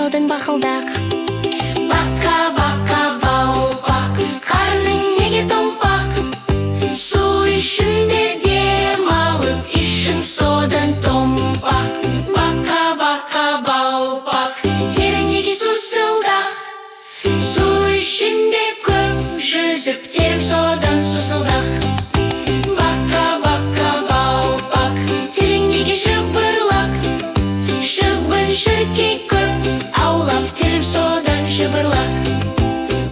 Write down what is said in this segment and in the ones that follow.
содан бақылдақ. Бақа-бақа балпақ, қарның неге томпақ? Су ішінде демалып, ішім содан томпақ. Бақа-бақа балпақ, терің неге сусылдақ? Су ішінде көп жүзіп, терім содан сусылдақ. Бақа-бақа балпақ, терің неге жыбырлақ? Шыбын-шіркей көп аулап, терім содан жыбырлақ.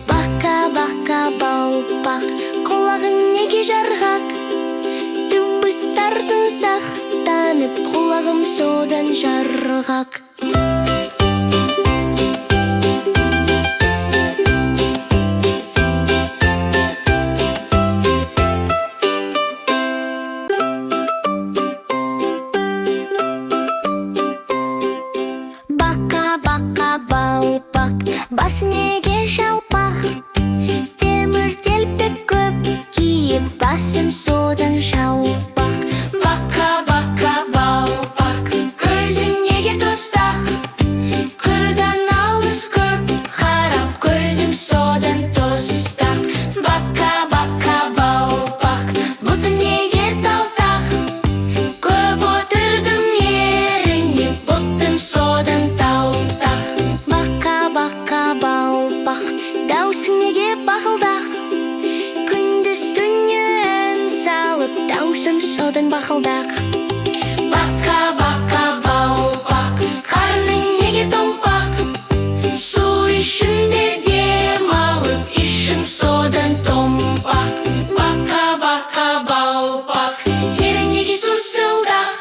Бақа-бақа балпақ, құлағың неге жарғақ? Дыбыстардың сақтанып, құлағым содан жарғақ. Бақа-бақа балпақ, бас неге жалпақ? Темір телпек көп киіп, басым содан жалпақ. Бақа-бақа балпақ, көзің неге тостақ? Қырдан алыс көп қарап, көзім содан тостақ. Бақа-бақа балпақ, бұтың неге талтақ? Көп отырдым еріне, бұтым содан талтақ. Бақа-бақа балпақ, даусың неге бақылдақ? Күндіз-түні ән салып, даусым содан бақылдақ. Бақа-бақа балпақ, қарның неге томпақ? Су ішінде демалып, ішім содан томпақ. Бақа-бақа балпақ, терің неге сусылдақ?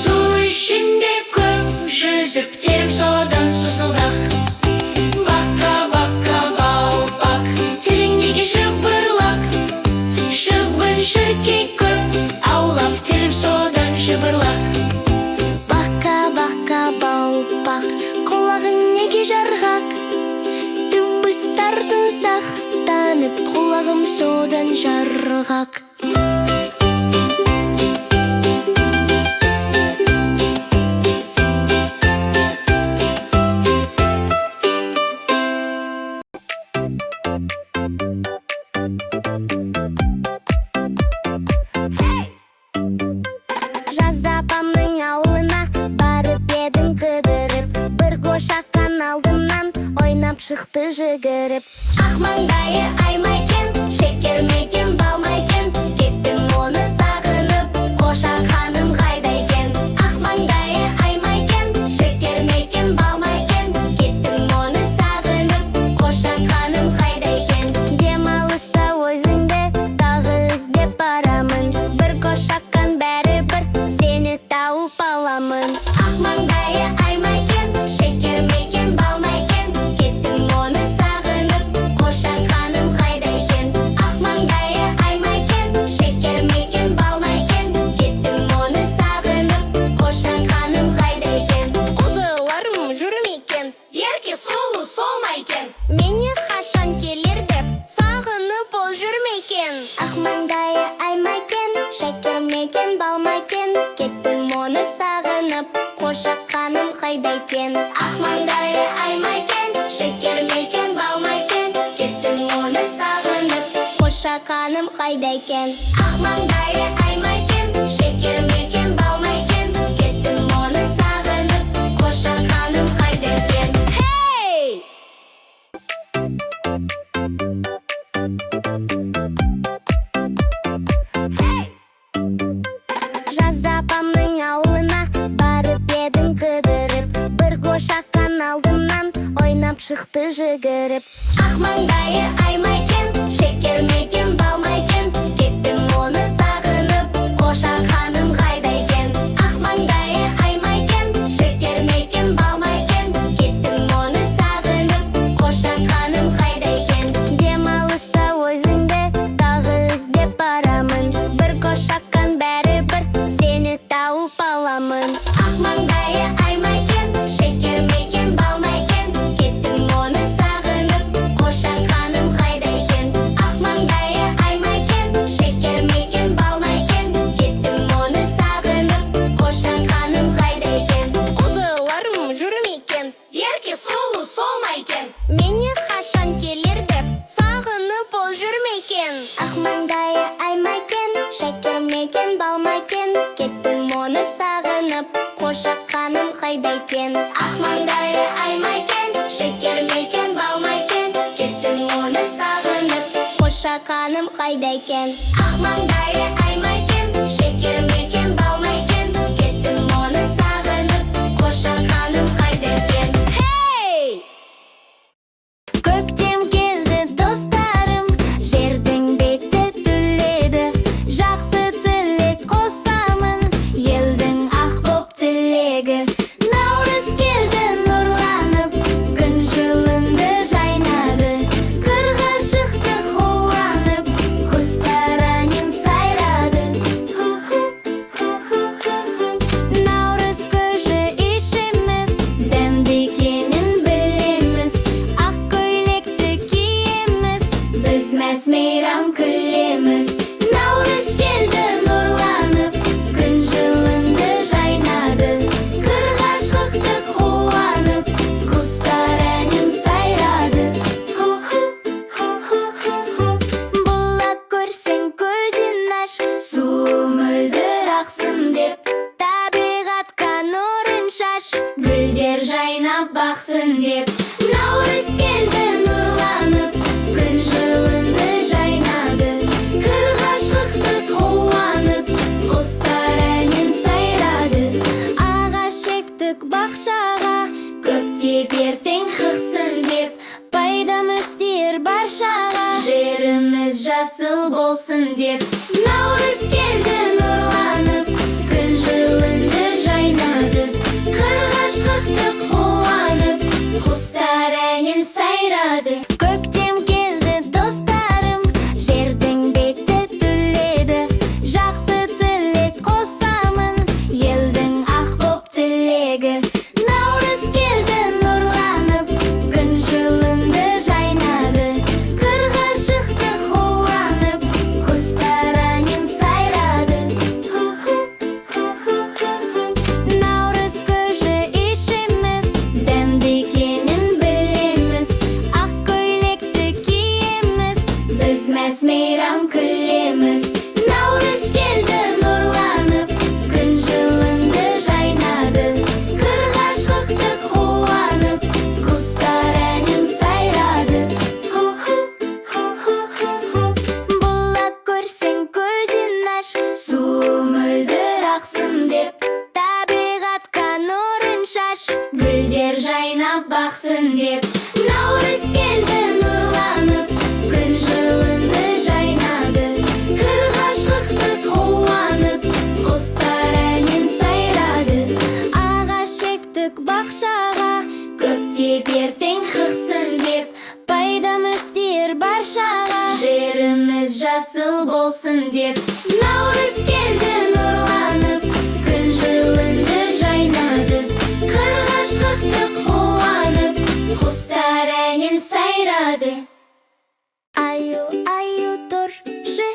Су ішінде көп жүзіп, терім содан сусылдақ. Бақа-бақа балпақ, терің неге жыбырлақ? Шыбын-шіркей көп аулап, терім содан жыбырлақ. Бақа-бақа балпақ, құлағың неге жарғақ? Дыбыстардың сақтанып, құлағым содан жарғақ. Жазда апамның ауылына барып едім кідіріп, бір қошақан алдымнан ойнап шықты жүгіріп. Ақ маңдайы аймайкен, шекер мекен, бал майкен, кеттім оны сағынып, қошақаным қайда екен? Ақ маңдайы аймайкен, шекер мекен, бал майкен, кеттім оны сағынып, қошақаным қайда екен? Демалыста өзіңді тағы іздеп барамын, бір қошақан бәрібір сені тауып аламын. Ақ маңдайы аймайкен, шекер мекен, бал майкен, кеттім оны сағынып, қошақаным қайда екен? Ақ маңдайы аймайкен, шекер мекен, бал майкен, кеттім оны сағынып, қошақаным қайда екен? Қозыларым жүр ме екен? Ерке сұлу сол ма екен? Мені қашан келер деп сағынып ол жүр ме екен? Ақ маңдайы аймайкен, шекер мекен, бал майкен, кеттім оны сағынып, қошақаным қайда екен? Ақ маңдайы аймайкен, шекер мекен, бал майкен, кеттім оны сағынып, қошақаным қайда екен? Ақ маңдайы аймайкен, шекер мекен, бал майкен, кеттім оны сағынып, қошақаным қайда екен? Хей! Жазда апамның ауылына барып едім кідіріп, бір қошақан алдымнан ойнап шықты жүгіріп. Ақ маңдайы аймайкен, шекер мекен, бал майкен, кеттім оны сағынып, қошақаным қайда екен? Ақ маңдайы аймайкен, шекер мекен, бал майкен, кеттім оны сағынып, қошақаным қайда екен? Демалыста өзіңді тағы іздеп барамын, бір қошақан бәрібір сені тауып аламын. Ақ маңдайы аймайкен, шекер мекен, бал майкен, кеттім оны сағынып, қошақаным қайда екен? Ақ маңдайы аймайкен, қошақаным қайда екен? Ақ маңдайы ай ма екен, шекер ме екен, бал ма екен? Кеттім оны сағынып, қошақаным қайда екен? Хей! Көктем келді, достарым, жердің беті түледі. Жақсы тілек қосамын, елдің ақ боп тілегі. Наурыз келді, нұрланып, күн жылынды, жайнады. Қырға шықты қуанып, құстар әнін сайрады. Наурыз көжі ішіміз, дәмді екенін білеміз. Ақ көйлекті киеміз, біз мәз мейрам күлеміз. Наурыз келді, нұрланып, күн жылынды, жайнады. Қырға шықты қуанып, құстар әнін сайрады. Бұлақ көрсең көзін аш, суы мөлдір ақсын деп. Табиғатқа нұрын шаш, гүлдер жайнап бақсын деп. Наурыз келді, нұрланып, күн жылынды, жайнады. Қырға шықты қуанып, құстар әнін сайрады. Ағаш ектік бақшаға, көктеп ертең қықсын деп. Пайдамыз тиер баршаға, жеріміз жасыл болсын деп. Наурыз келді, нұрланып, күн жылынды, жайнады. Қырға шықты қуанып, құстар әнін сайрады. Көктем келді, достарым, жердің беті түледі. Жақсы тілек қосамын, елдің ақ боп тілегі. Наурыз келді, нұрланып, күн жылынды, жайнады. Қырға шықты қуанып, құстар әнін сайрады. Наурыз көжі ішіміз, дәмді екенін білеміз. Ақ көйлекті киеміз, біз мәз мейрам күлеміз. Наурыз келді, нұрланып, күн жылынды, жайнады. Қырға шықты қуанып, құстар әнін сайрады. Бұлақ көрсең көзін аш, суы мөлдір ақсын деп. Табиғатқа нұрын шаш, гүлдер жайнап бақсын деп. Наурыз келді, нұрланып, күн жылынды, жайнады. Қырға шықты қуанып, құстар әнін сайрады. Ағаш ектік бақшаға, көктеп ертең қықсын деп. Пайдамыз тиер баршаға, жеріміз жасыл болсын деп. Наурыз келді, нұрланып, күн жылынды, жайнады. Қырға шықты қуанып, құстар әнін сайрады. Аю, аю, тұршы,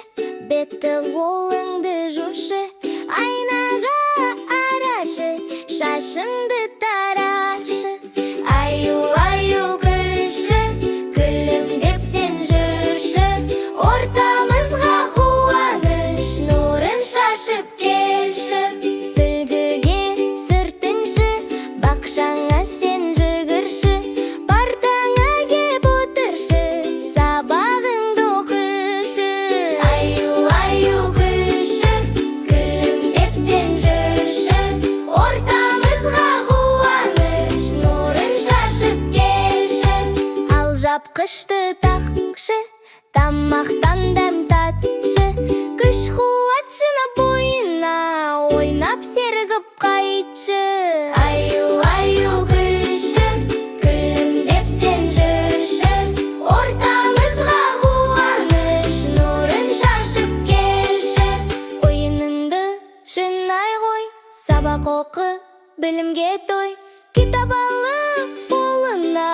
беті қолыңды жушы. Айнаға арашы, шашыңды тарашы. Аю, аю, күлші, күлімдеп сен жүрші. Ортамызға қуаныш, нұрын шашып келші. Сүлгіге сүртінші, бақшаңа сен жүгірші. Партаңа кеп отыршы, сабағыңды оқышы. Аю, аю, күлші, күлімдеп сен жүрші. Ортамызға қуаныш, нұрын шашып келші. Ал жапқышты тақшы, тамақтан дәм татшы. Күш қуатшыны бойына, ойнап сергіп қайтшы. Аю, аю, күлші, күлімдеп сен жүрші. Ортамызға қуаныш, нұрын шашып келші. Ойыныңды жинай ғой, сабақ оқы, білімге той. Китап алып қолына,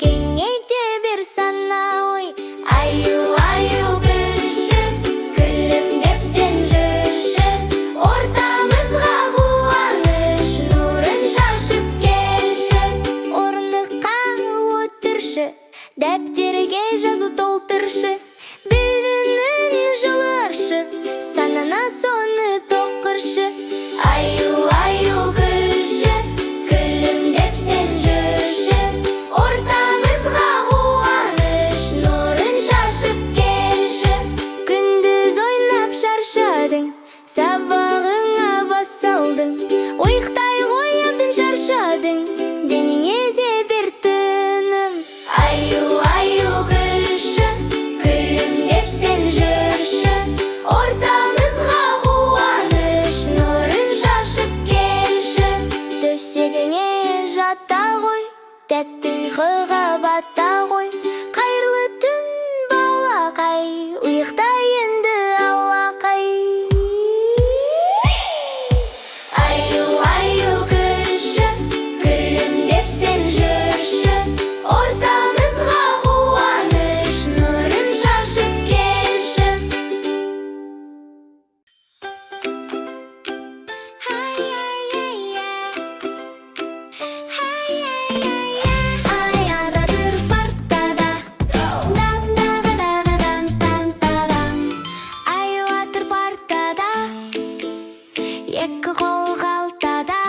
кеңейте бер сана ой. Аю, аю, күлші, күлімдеп сен жүрші. Ортамызға қуаныш, нұрын шашып келші. Орындыққа отыршы, дәптерге жазу толтыршы. Білімнің жылы аршы, санана соны тоқыршы. Аю, аю, күлші, күлімдеп сен жүрші. Ортамызға қуаныш, нұрын шашып келші. тәтті ұйқыға бата ғой. Қайырлы түн балақай, ұйықта енді алақай. Аю күлші, күлімдеп сен жүрші, ортамызға қуаныш нұрын шашып келші. Ай арадыр партада, дан-дан-дан-дан-дан-дан. Аю атыр партада, екі қол қалтада.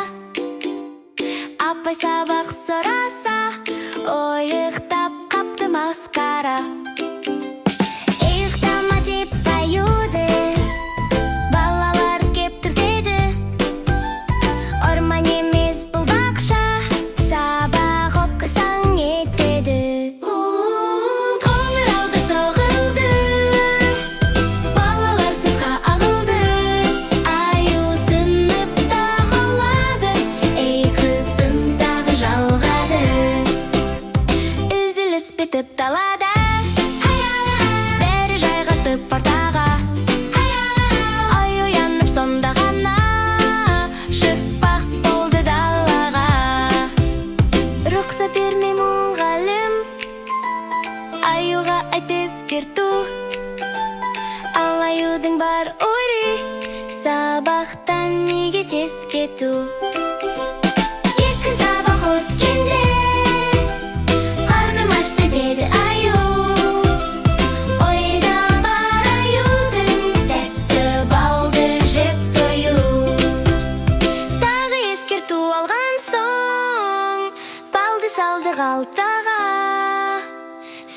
Апай сабақ сұраса, ойықтап қапты масқара. Иықтама деп аюды, балалар кептір деді. Орман емес бұл бақша, сабақ оқысаң етеді. Қоңырауды соғылды, балалар сыртқа ағылды. Аю сыныпта қалады, ей қызым тағы жалғады. Үзіліс бітіп далада, бәрі жайғасты партаға. Ай оянып сонда ғана шықпақ болды далаға. Рұқсат берме мұғалім, аюға айт ескерту. Ал аюдың бар ойы, сабақтан неге тез кету. Екі сабақ өткенде қарным ашты деді аю. Ойда бар аюдың тәтті балды жеп тою. Тағы ескерту алған соң балды салды қалтаға.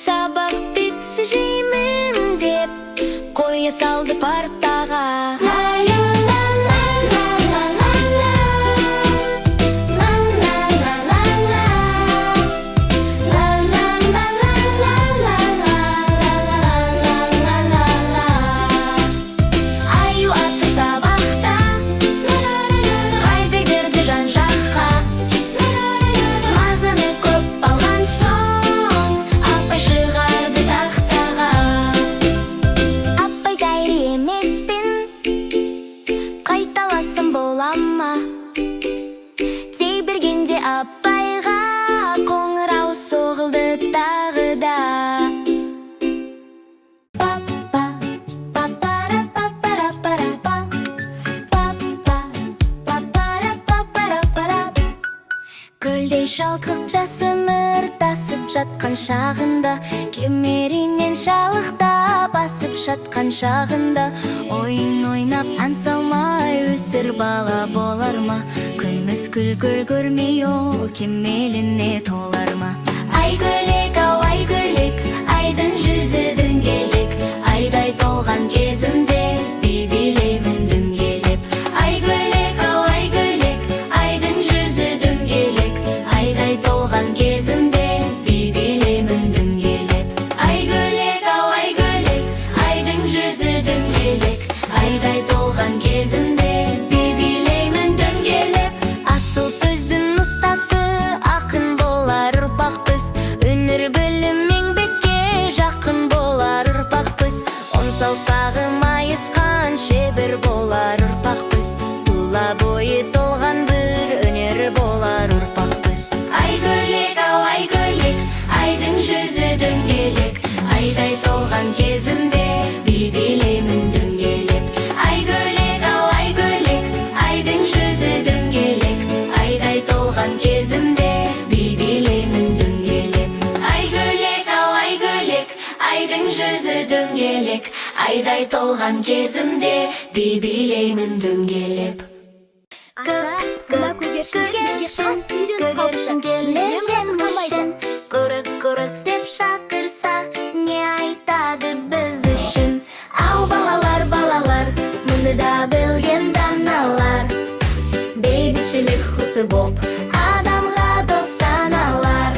Сабақ бітсе жеймін деп қоя салды партаға. Аю ла-ла-ла-ла-ла-ла, ла-ла-ла-ла-ла, ла-ла-ла-ла-ла-ла-ла-ла-ла-ла. Аю атты сабақта, қайда берді жан-жаққа. Мазаны көп алған соң апай шығарды тақтаға. Апай дайыр емеспін, қайталасым болама. Дей бергенде апайға қоңырау соғылды тағы да. Па-па, па-пара-па-пара-пара-па. Па-па, па-пара-па-пара-пара. Көлдей шалқық жасымыр тасып жатқан шағында, кемерінен шалықта басып жатқан шағында. Ойын ойнап ән салмай өсір бала болар ма? Күміс күлгір көрмей ол кемеліне толар ма? Ай гөлек, ау ай гөлек, айдың жүзі дөңгелек. Айдай толған кезімде би билеймін дөңгелеп. Ай гөлек, ау ай гөлек, айдың жүзі дөңгелек. Айдай толған кезімде би билеймін дөңгелеп. Ай гөлек, ау ай гөлек, айдың жүзі дөңгелек. Айдай толған кезімде би билеймін дөңгелеп. Асыл сөздің ұстасы ақын болар ұрпақпыз. Өнер білім еңбекке жақын болар ұрпақпыз. Он саусағы майысқан шебір болар ұрпақпыз. Тұла бойы толған бір өнер болар ұрпақпыз. Ай гөлек, ау ай гөлек, айдың жүзі дөңгелек. Айдай толған кезімде би билеймін дөңгелеп. Ай гөлек, ау ай гөлек, айдың жүзі дөңгелек. Айдай толған кезімде би билеймін дөңгелеп. Ай гөлек, ау ай гөлек, айдың жүзі дөңгелек. Айдай толған кезімде би билеймін дөңгелеп. Көгершін келешін мүшін, көрік деп шақырса, не айтады біз үшін? Ау балалар, балалар, мұны да білген даналар. Бейбітшілік құсы боп, адамға дос саналар.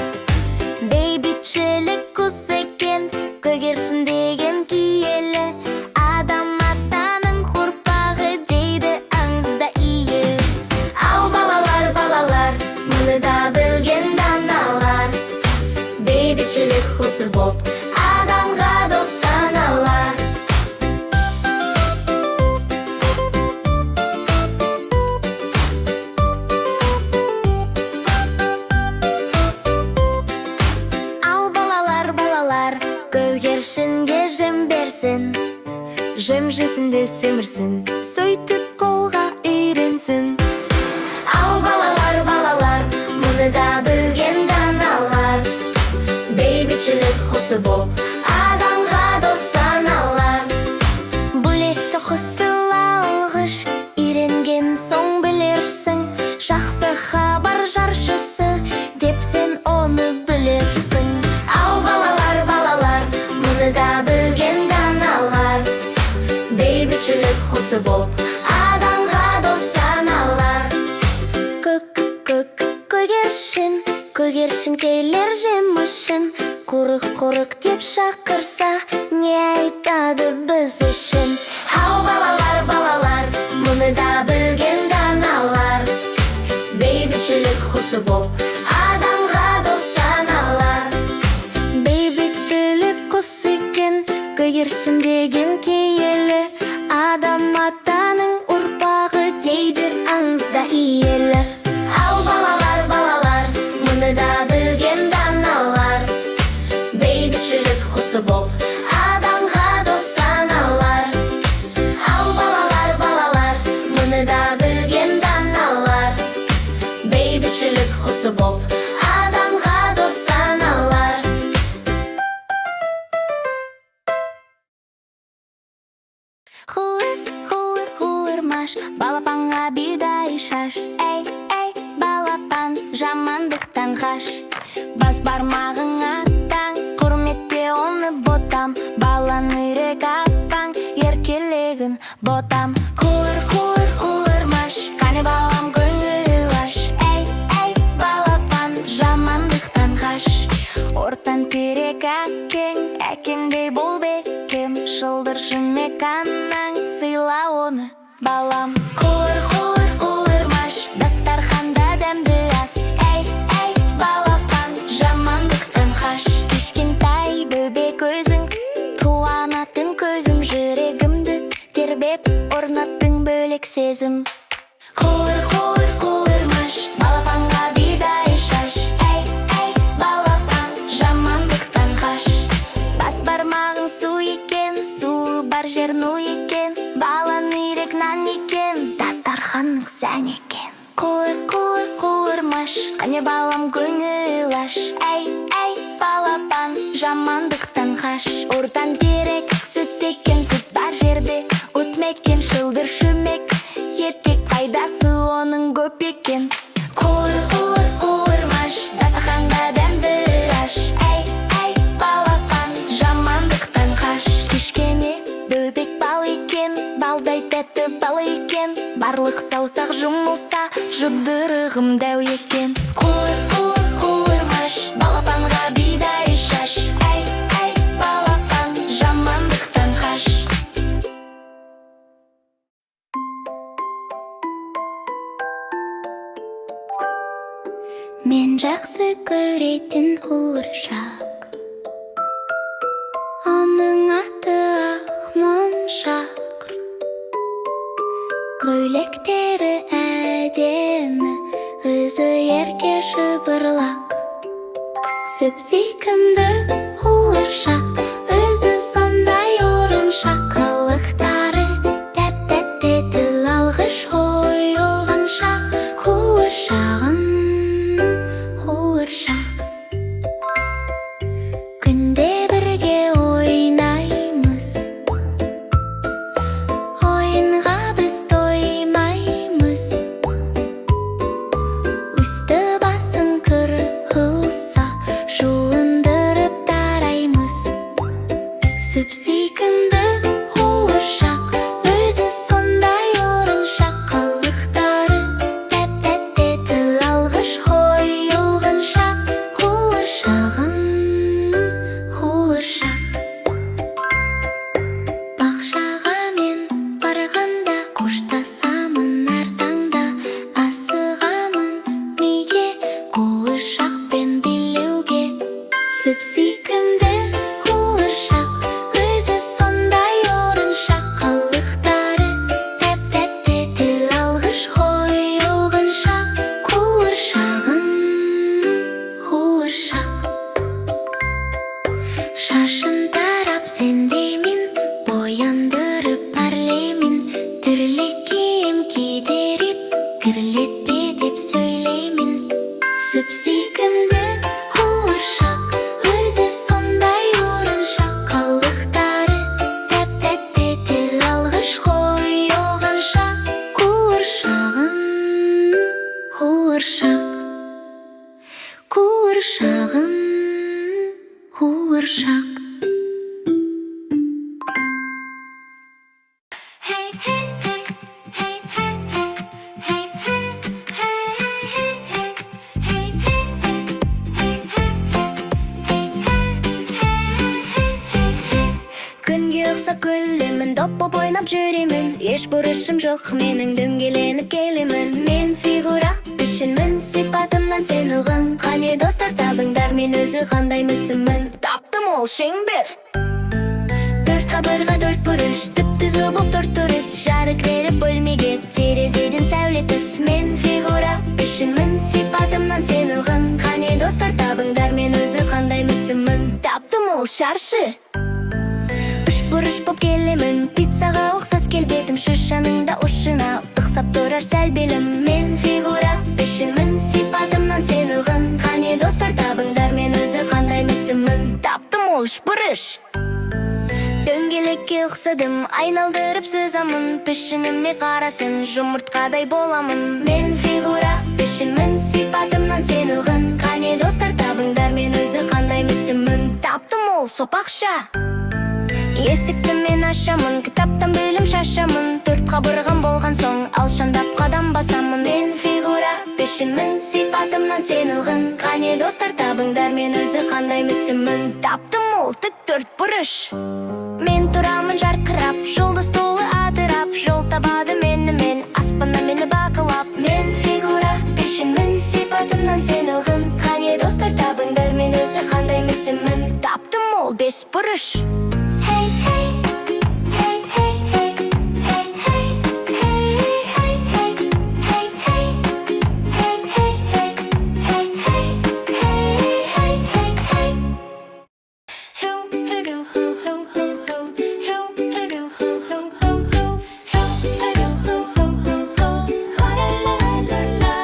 Бейбітшілік құс екен, көгершін деген киелі. Адам атаның құрпағы дейді аңызда ие. Ау балалар, балалар, мұны да білген даналар. құсы боп, адамға дос саналар. Ал балалар, балалар, көгершінге жем берсін, жем жесін де семірсін, сөйтіп қолға үйренсін. Ал балалар, балалар, мұны да білген даналар, бейбітшілік құсы боп, адамға дос саналар. Бұл есті құсты алғыш, үйренген соң білерсің, жақсы хабар жаршысы деп сен оны білерсің. Ал балалар, балалар, мұны да білген даналар, бейбітшілік құсы боп, адамға дос саналар. Көгершін, көгершін келер жем үшін, құрық деп шақырса, не айтады біз үшін? Ау балалар, балалар, мұны да білген даналар, бейбітшілік құсы боп, адамға дос саналар. Бейбітшілік құс екен, көгершін деген киелі, адам атаның ұрпағы дейді аңызда иелі. Ау балалар, балалар, мұны да білген даналар, бейбітшілік құсы боп, адамға дос саналар. Ау балалар, балалар, мұны да білген даналар, бейбітшілік құсы боп, адамға дос саналар. Хуырмаш, балапанға бидай шаш, әй, балапан, жамандықтан қаш. Бас бармағыңа таң, құрметте оны ботам, балан үйрек апаң, еркелегін ботам. Хуырмаш, қане балам көңіл аш, әй, балапан, жамандықтан қаш. Ортан терек әкең, әкеңдей бол бекем, шылдыр шүмек анаң, сыйла оны балам. Хуырмаш, дастарханда дәмді ас, әй, балапан, жамандықтан қаш. Кішкентай бөбек өзің, туанатын көзім, жүрегімді тербеп орнаттың бөлек сезім. Хуырмаш, балапанға бидай шаш, әй, балапан, жамандықтан қаш. Бас бармағың су екен, су бар жер ну екен, балан үйрек нан екен, дастарханың сән екен. Хуырмаш, қане балам көңіл аш, әй, балапан, жамандықтан қаш. Ортан терек сүт екен, сүт бар жерде өтмекен, шылдыр шүмек ертек, пайдасы оның көп екен. Хуырмаш, дастарханда дәмді аш, әй, балапан, жамандықтан қаш. Кішкене бөбек бал екен, балдай тәтті бал екен, барлық саусақ жұмылса, жұдырығым дәу екен. Хуырмаш, балапанға бидай шаш, әй, балапан, жамандықтан қаш. Мен жақсы көретін қуыршақ, оның аты ақ моншақ. Көйлектері әдемі, өзі ерке шүбірлақ. Сүп-сүйкімді қуыршақ, өзі сондай орыншақ. Қылықтары тәп-тәтті, тіл алғыш ойылған шақ. Қуыршағым, қуыршақ, күнде бірге ойнаймыз, ойынға біз тоймаймыз. Үсті басын қырқылса, жуындырып тараймыз. Сүп-сүйкімді қуыршақ, өзі сондай орыншақ. Қылықтары тәп-тәтті, тіл алғыш ойылған шақ. Қуыршағым, қуыршақ. Бақшаға мен барғанда, қоштасамын әр таңда. Асығамын миге, қуыршақпен билеуге. Süpsüyümde kıvırcak, özü sonday orunşak. Kılıkları tep-tep-te til alğış koyulğunşak. Kıvırcağım, kıvırcak. Şaşın tarap sendemin, boyandırıp parlemin. Türlü kiyim giydirip, gürletme dep söylemin. Süpsüyümde kıvırcak, özü sonday orunşak. Kılıkları tep-tep-te til alğış koyulğunşak. Kıvırcağım, kıvırcak. Kıvırcağım, kıvırcak. Hey hey hey, hey hey hey, hey hey hey, hey hey hey, hey hey. Күнге ұқсап күлемін, доп-боп ойнап жүремін. Еш бұрышым жоқ менің, дөңгеленіп келемін. Мен фигура пішінмін, сипатымнан сен ұғын. Қане достар табыңдар, мен өзі қандай мүсінмін. Таптым ол шеңбер. Төрт қабырға төрт бұрыш, түп-түзу боп төрт-төріс. Жарық бөлмеге, терезеден сәуле түс. Мен фигура пішінмін, сипатымнан сен ұғын. Қане достар табыңдар, мен өзі қандай мүсінмін. Таптым ол шаршы. Бұрыш боп келемін, пиццаға ұқсас келбетім. Шишаның да ұшына ұқсап тұрар сәл белім. Мен фигура пішінмін, сипатымнан сен ұғын. Қане достар табыңдар, мен өзі қандай мүсінмін. Таптым ол үшбұрыш. Дөңгелекке ұқсадым, айналдырып сызамын. Пішініме қарасын, жұмыртқадай боламын. Мен фигура пішінмін, сипатымнан сен ұғын. Қане достар табыңдар, мен өзі қандай мүсінмін. Таптым ол сопақша. Есікті мен ашамын, кітаптан бөлім шашамын. Төрт қабырғам болған соң, алшандап қадам басамын. Мен фигура пішінмін, сипатымнан сен ұғын. Қане достар табыңдар, мен өзі қандай мүсінмін. Таптым ол тік төрт бұрыш. Мен тұрамын жарқырап, жұлдыз толы адырап. Жол табады менімен, аспаннан мені бақылап. Мен фигура пішінмін, сипатымнан сен ұғын. Қане достар табыңдар, мен өзі қандай мүсінмін. Таптым ол бес бұрыш. Hey hey hey hey hey hey hey hey hey hey hey hey hey hey hey hey hey. Ho ho ho ho ho ho ho ho ho ho ho ho ho la la la la.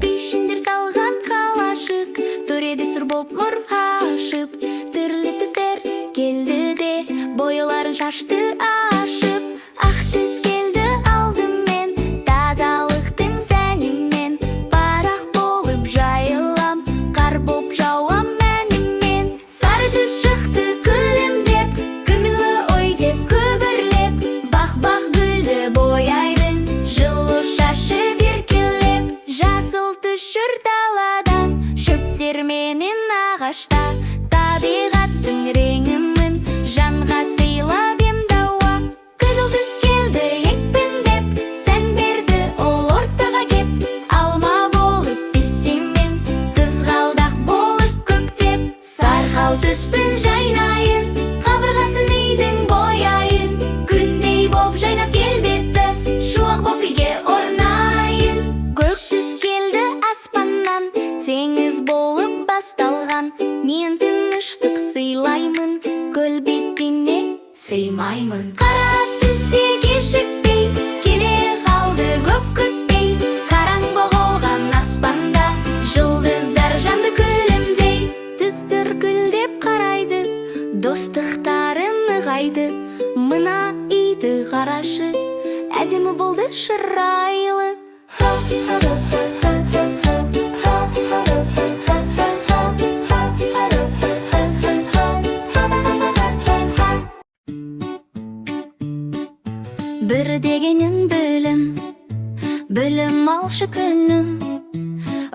Пишіндер салған қалашық, төреді сұр боп мұр ашып. Түрлі түстер келді де, бояуларын шашты ашып. Ақ түс келді алдымен, тазалықтың сәнімен. Парақ болып жайылам, қар боп жауам мәнімен. Сары түс шықты күлімдеп, күмілі ой деп күбірлеп. Бақ-бақ гүлді бояйдың, жылы шашы беркелеп. Жасыл түшір даладан, шөптер менен ағашта. Табиғаттың реңімін, жанға сыйлап ем дауа. Қызыл түс келді екпіндеп, сән берді ол ортаға кеп. Алма болып піссемен, қызғалдақ болып көктеп. Сарқал түспін жайнайын, қабырғасын үйдің бояйын. Күндей боп жайнап келбетті, шуақ боп үйге орнайын. Көк түс келді аспаннан, теңіз болып басталған. Мен тыныштық сыйлаймын, көл бетіне сыймаймын. Қара түсте кешікпей, келе қалды көп күтпей. Қараң боғылған аспанда, жұлдыздар жанды күлімдей. Түстер гүлдеп қарайды, достықтары нығайды. Мына үйді қарашы, әдемі болды шырайлы. Бір дегенің білім, білім алшы күнім.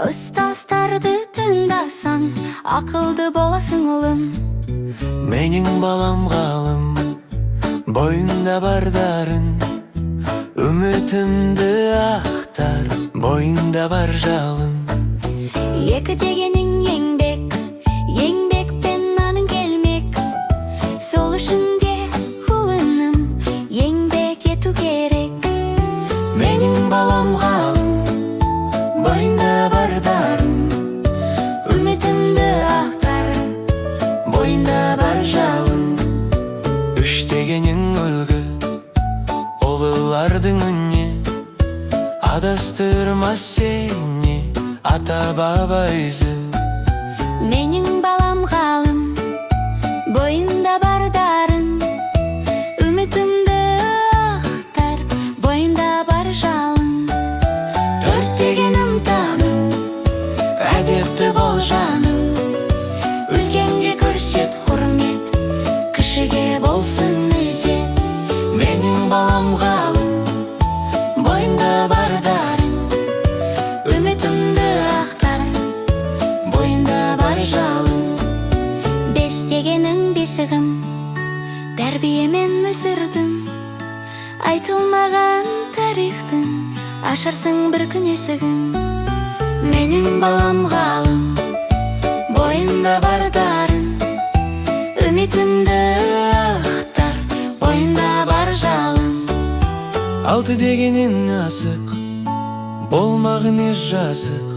Ұстаздарды тыңдасаң, ақылды боласың ұлым. Менің балам ғалым, бойында бар дарын. Үмітімді ақтар, бойында бар жалын. Екі дегенің еңбек, еңбек баба үйзі. Менің балам ғалым, бойында бар дарын, үмітімді ақтар, бойында бар жалын. Төрт дегенім таным, әдепті бол жаным. Үлкенге көрсет құрмет, кішіге болсын ізет. Менің балам ғалым, бойында бар дарын, Үмітімді ақтар, бойында бар жалын. бес дегенің бесігім, тәрбиемен өсірдім. Айтылмаған тарихтың ашарсың бір күн есігін. Менің балам ғалым, бойында бар дарын, Үмітімді ақтар, бойында бар жалын. Алты дегенің асық, болмағын еш жасық.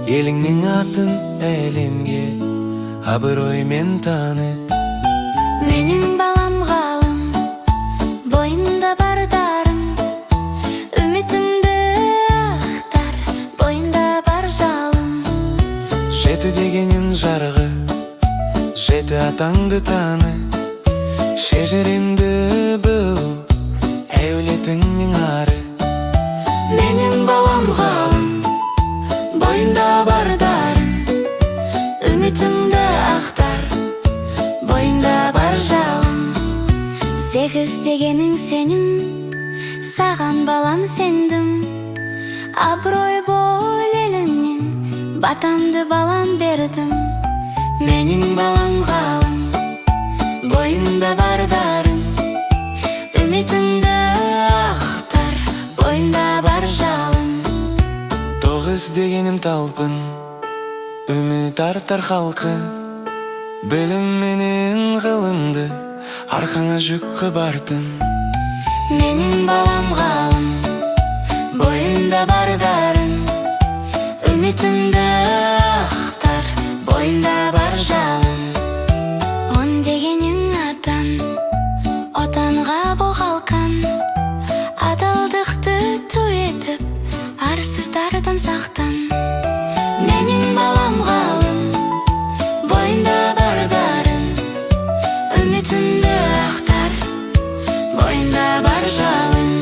Еліңнің атын әлемге абыроймен таныт. Менің балам ғалым, бойында бар дарын, үмітімді ақтар, бойында бар жалын. Жеті дегенің жарғы, жеті атаңды таны. Шежіреңді бұл, әулетіңнің ары. Менің балам ғалым, бойында бар дарын, Үмітімді ақтар, бойында бар жалын. Сегіз дегенің сенім, саған балам сендім. Абырой бол еліңнен, батамды балам бердім. менің балам ғалым, бойында бар дарын, Үмітімді ақтар, бойында бар жалын. тоғыз дегенім талпын, үміт артар халқы. Білім менен ғылымды арқаңа жүк қыбартын. Менің балам ғалым, Бойында бар дарын, үмітімді ақтар, бойында бар жалын. Он дегенің атан, отанға бол қалқан, адалдықты ту етіп, арсыздардан сақтан. менің балам ғалым, бойында бар дарын, Үмітімді ақтар, бойында бар жалын.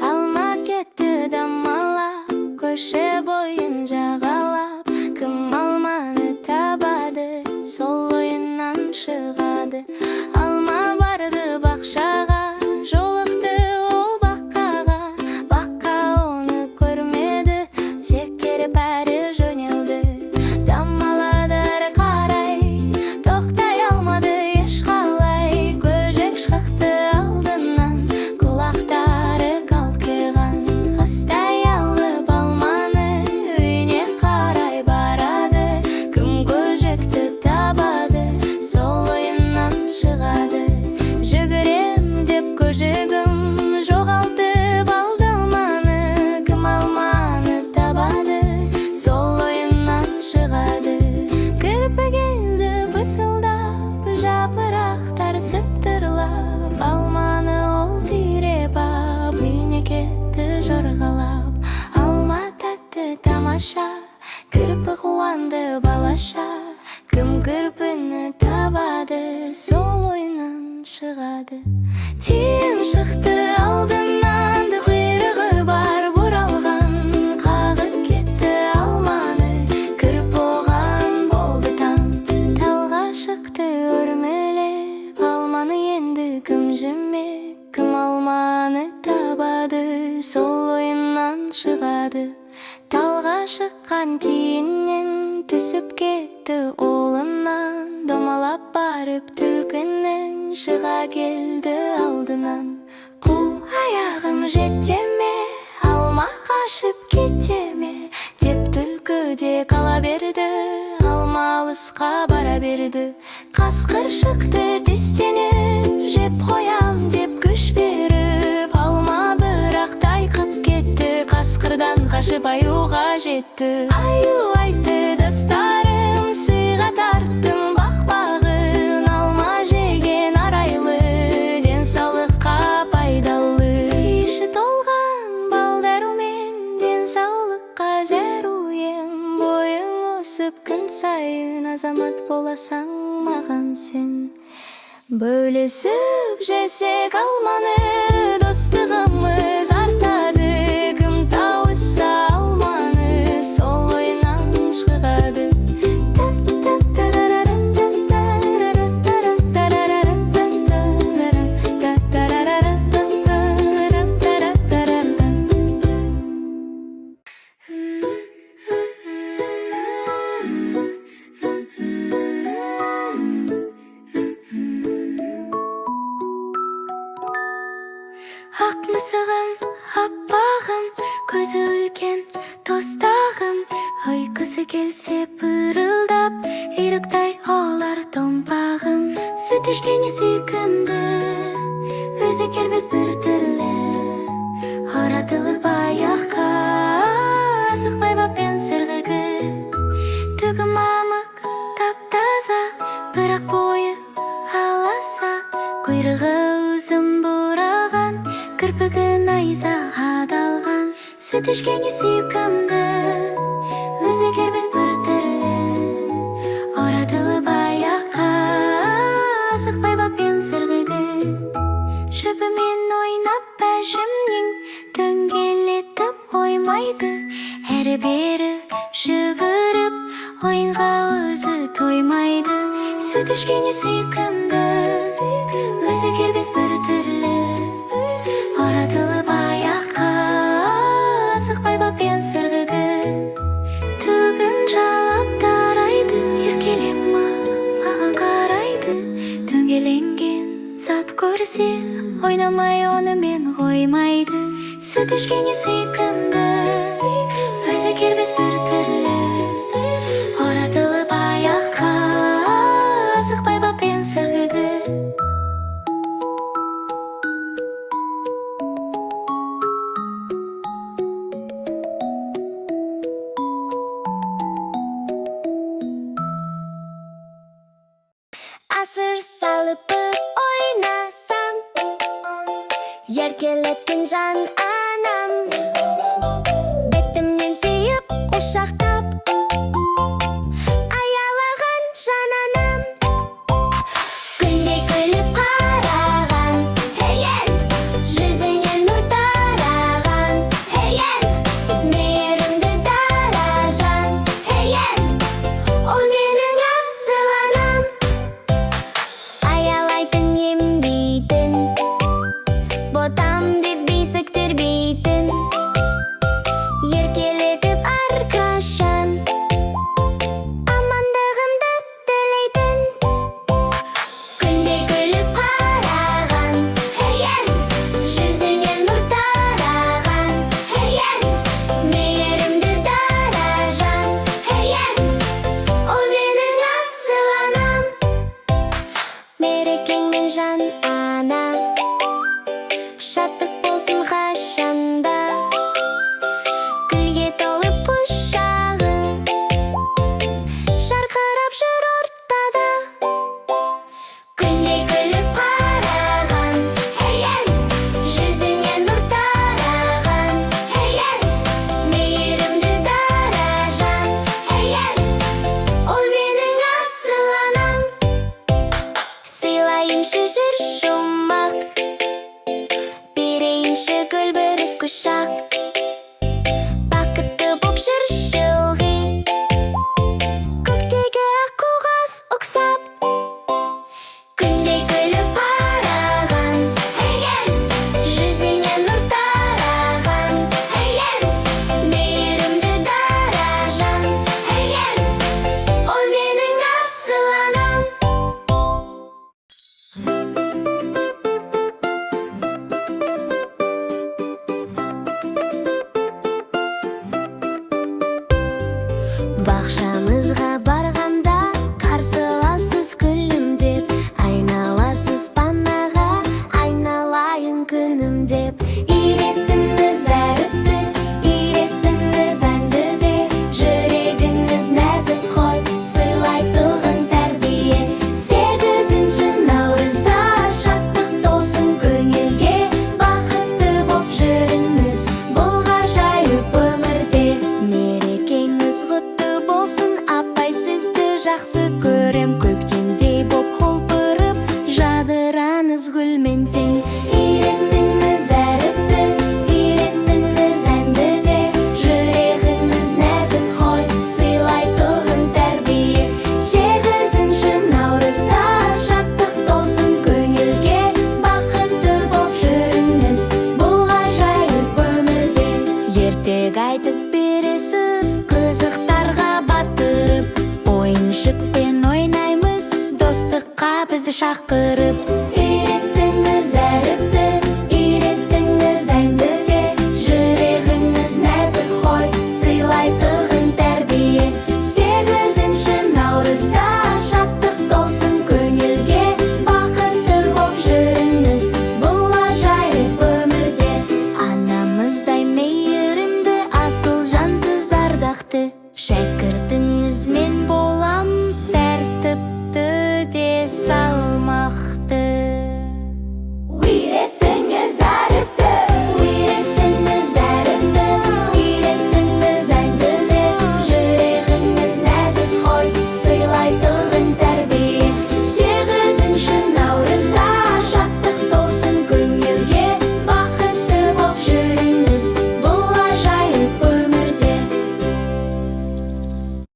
Алма кетті дамалап, көше бойын жағалап, кім алманы табады, сол ойыннан шығады. Алма барды бақшаға, жолықты ол баққаға, баққа оны көрмеді, секіріп әрі жөнелді. Дамаладыр қарай, тоқтай алмады ешқалай, көжек шықты алдынан, құлақтары қалқиған. Астай алып алманы, үйіне қарай барады, кім көжекті табады, сол ойыннан шығады. Жүгірем деп көжегім, жоғалтып алды алманы, кім алманы табады, сол ойыннан шығады. Кірпі келді пысылдап, жапырақтар сыптырлап, алманы ол тиреп ап, үйіне кетті жорғалап. Алма тәтті тамаша, кірпі қуанды балаша, кім кірпіні табады, сол ойынан шығады. Тиын шықты алдынан, құйрығы бар бұралған, қағып кетті алманы, кіріп оған болды таң. Талға шықты өрмелеп, алманы енді кім жемек, кім алманы табады, сол ойынан шығады. Талға шыққан тиіннен түсіп кетті олынан, домалап барып түлкінің шыға келді алдынан. Қу аяғым жете ме, алма қашып кете ме, деп түлкі де қала берді. алма алысқа бара берді. Қасқыр шықты тістеніп, жеп қоям деп күш беріп, алма бірақ тайқып кетті. Қасқырдан қашып аюға жетті. Аю айтты: достарым, сыйға тарттым бақпағын, алма жеген арайлы, денсаулыққа пайдалы. Іші толған балдарумен, денсаулыққа зәру ем. Бойың өсіп күн сайын, азамат боласаң маған сен. Бөлісіп жесек алманы, достығымыз артады. Кім тауысса алманы, сол ойынан шығады. Ақ мысығым, аппағым, көзі үлкен тостағым, ұйқысы келсе пырылдап, үйректай олар томпағым. Сүт ішкені сүйкімді, өзі кербез бір түрлі, оратылып аяққа, асықпай баппен сырғығы. Түгі мамық тап-таза, бірақ бойы аласа, құйрығы ұзын бұраған, кірпігі найза адалған. Сүт ішкені сүйкімді, өзі кербез бір түрлі, оратылып аяққа, асықпай баппен сырғыды. Шөпімен ойнап әжімнен, дөңгелетіп оймайды. Әрі-бері жүгіріп, ойынға өзі тоймайды. Сүт ішкені сүйкімді, өзі кербез бір түрлі, оратылып аяққа, асықпай баппен сырғыды. Түгін жалап тарайды, еркелеп маған қарайды. Дөңгеленген зат көрсе, ойнамай онымен оймайды. Сүт ішкені сүйкімді, өзі кербез бір түрлі, оратылып аяққа, асықпай баппен сырғыды. Асыр салып ойнасам, еркелеткен жан анам. Бетімнен сүйіп құшақтап, аялаған жан анам. Күндей күліп қараған, хей-ен, жүзінен нұр тараған, хей-ен, мейірімді дара жан, хей-ен, ол менің асыл анам. Аялайтын, емдейтін, ботам деп бесік тербейтін, еркелетіп әрқашан амандығымды тілейтін. Күндей күліп қараған, хей-ен, жүзінен нұр тараған, хей-ен, мейірімді дара жан, хей-ен, ол менің асыл анам. Мерекеңмен жан ана, шаттық болсын қашанда, гүлге толы құшағың, жарқырап жүр ортада. Күндей күліп қараған, хей-ен, жүзінен нұр тараған, хей-ен, мейірімді дара жан, хей-ен, ол менің асыл анам. Сыйлайыншы жыр жұмақ, берейінші гүл бір құшақ.